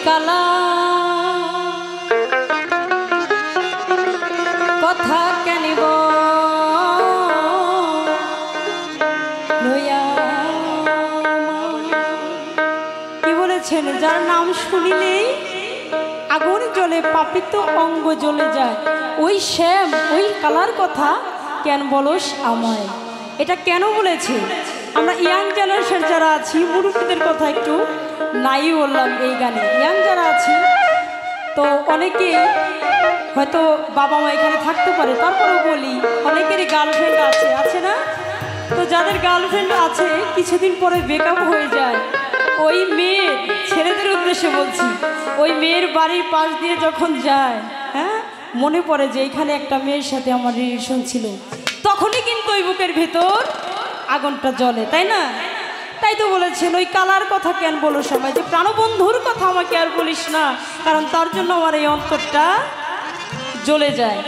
কালা কথা কেনিব কি বলেছেন, যার নাম শুনিলেই আগুন জ্বলে, পাপিত অঙ্গ জ্বলে যায়, ওই শ্যাম ওই কালার কথা কেন বলস আমায়। এটা কেন বলেছে? আমরা ইয়াং জেনারেশন যারা আছি, মুরব্বীদের কথা একটু নাই বললাম এই গানে। ইয়াং যারা আছি তো অনেকে হয়তো বাবা মা এখানে থাকতে পারে, তারপরেও বলি অনেকেরই গার্লফ্রেন্ড আছে, আছে না? তো যাদের গার্লফ্রেন্ড আছে কিছুদিন পরে ব্রেকআপ হয়ে যায়, ওই মেয়ের, ছেলেদের উদ্দেশ্যে বলছি, ওই মেয়ের বাড়ির পাশ দিয়ে যখন যায়, হ্যাঁ, মনে পড়ে যে এখানে একটা মেয়ের সাথে আমার রিলেশন ছিল, তখনই কিন্তু ওই বুকের ভেতর আগুনটা জ্বলে, তাই না? তাই তো বলেছেন ওই কালার কথা কেন বলো সবাই, যে প্রাণবন্ধুর কথা আমাকে আর বলিস না, কারণ তার জন্য আমার এই অন্তরটা জ্বলে যায়।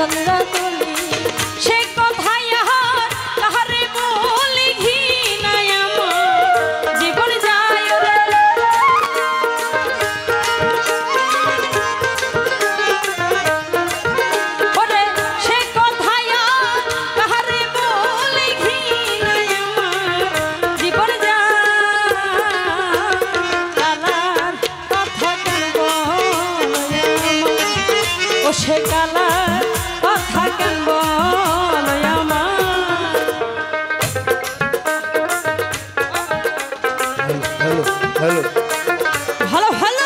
চন্দ্রা তুলি সে কথাই আর কাহারে বলি ঘি নাই আমার জীবন যায় রে ওরে সে কথাই আর কাহারে বলি ঘি নাই আমার জীবন যায় কালার কথা কেন ও সে কালার কথা কেন বল আমার হ্যালো ভালো ভালো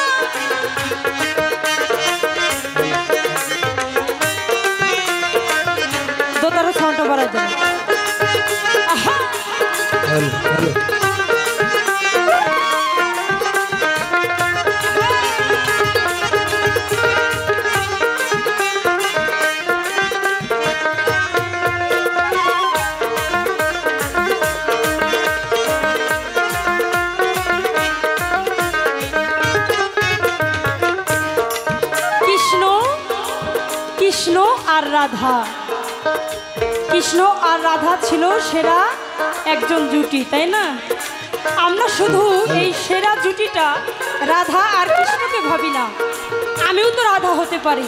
দোতারা সাউন্ডটা বাড়াই দেন আহা হ্যালো হ্যালো কৃষ্ণ আর রাধা কৃষ্ণ আর রাধা ছিল সেরা একজন জুটি তাই না আমরা শুধু এই সেরা জুটিটা রাধা আর কৃষ্ণকে ভাবি না আমিও তো রাধা হতে পারি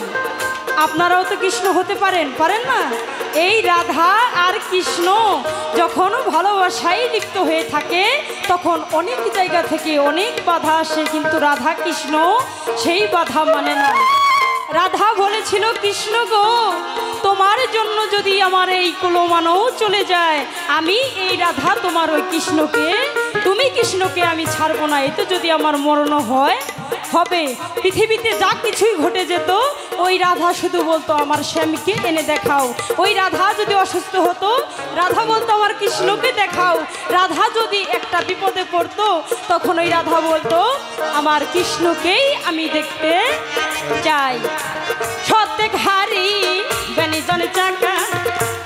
আপনারাও তো কৃষ্ণ হতে পারেন পারেন না এই রাধা আর কৃষ্ণ যখন ভালোবাসায় লিপ্ত হয়ে থাকে তখন অনেক জায়গা থেকে অনেক বাধা আসে কিন্তু রাধা কৃষ্ণ সেই বাধা মানে না রাধা বলেছিল কৃষ্ণ গো তোমার জন্য যদি আমার এই কুলমানও চলে যায় আমি এই রাধা তোমার ওই কৃষ্ণকে তুমি কৃষ্ণকে আমি ছাড়বো না এতে যদি আমার মরণ হয় হবে পৃথিবীতে যা কিছুই ঘটে যেত ওই রাধা শুধু বলতো আমার স্বামীকে এনে দেখাও ওই রাধা যদি অসুস্থ হতো রাধা বলতো আমার কৃষ্ণকে দেখাও রাধা যদি একটা বিপদে পড়তো তখন ওই রাধা বলতো আমার কৃষ্ণকেই আমি দেখতে চাই সত্যে ঘাড়ি বেনিজনে চাকা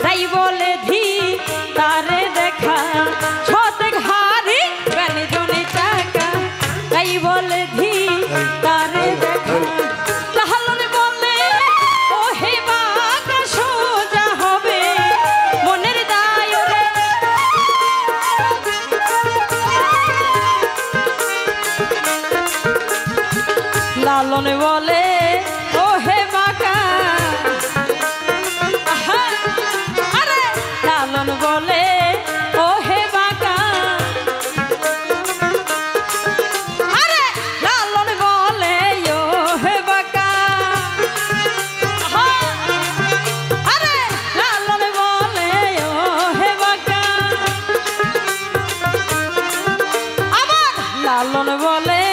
তাই বলে ধি তারে দেখা সত্যে ঘাড়ি বেনিজনে চাকা তাই বলে ধি তারে দেখা লালনে বলে ও হে বাঁকা সোজা হবে মনের দায় রে লালনে বলে ও হে বাঁকা আরে লালন বলে ও হে বাঁকা আরে লালন বলে ও হে বাঁকা আরে লালন বলে ও হে বাঁকা আবার লালন বলে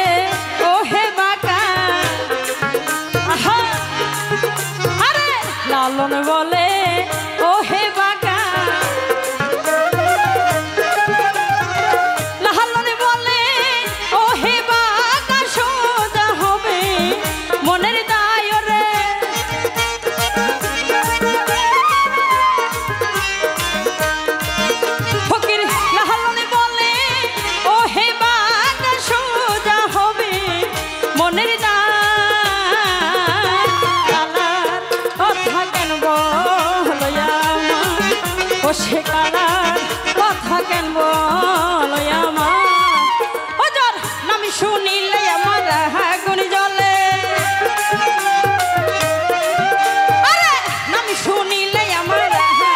ও হে বাঁকা আরে লালন বলে ও হে বাঁকা লালন বলে ও হে বাঁকা সোজা হবে মনের দায় রে ফকির লালন বলে ও হে বাঁকা সোজা হবে মনের দায় সে কালার কথা কেন বলো আমার ও যার নাম শুনিলে আমার আগুন জ্বলে আরে নাম শুনিলে আমার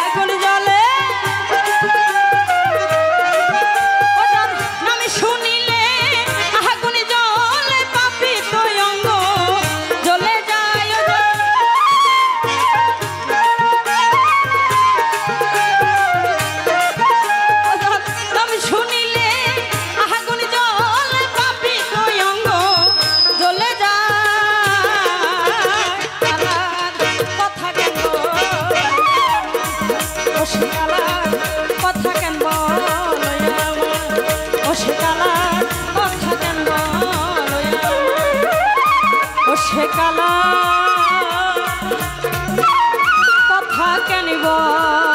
আগুন জ্বলে ও যার নাম শুনিলে আগুন জ্বলে পাপি তো অঙ্গ জ্বলে যায় সে কালা কথা কেন বল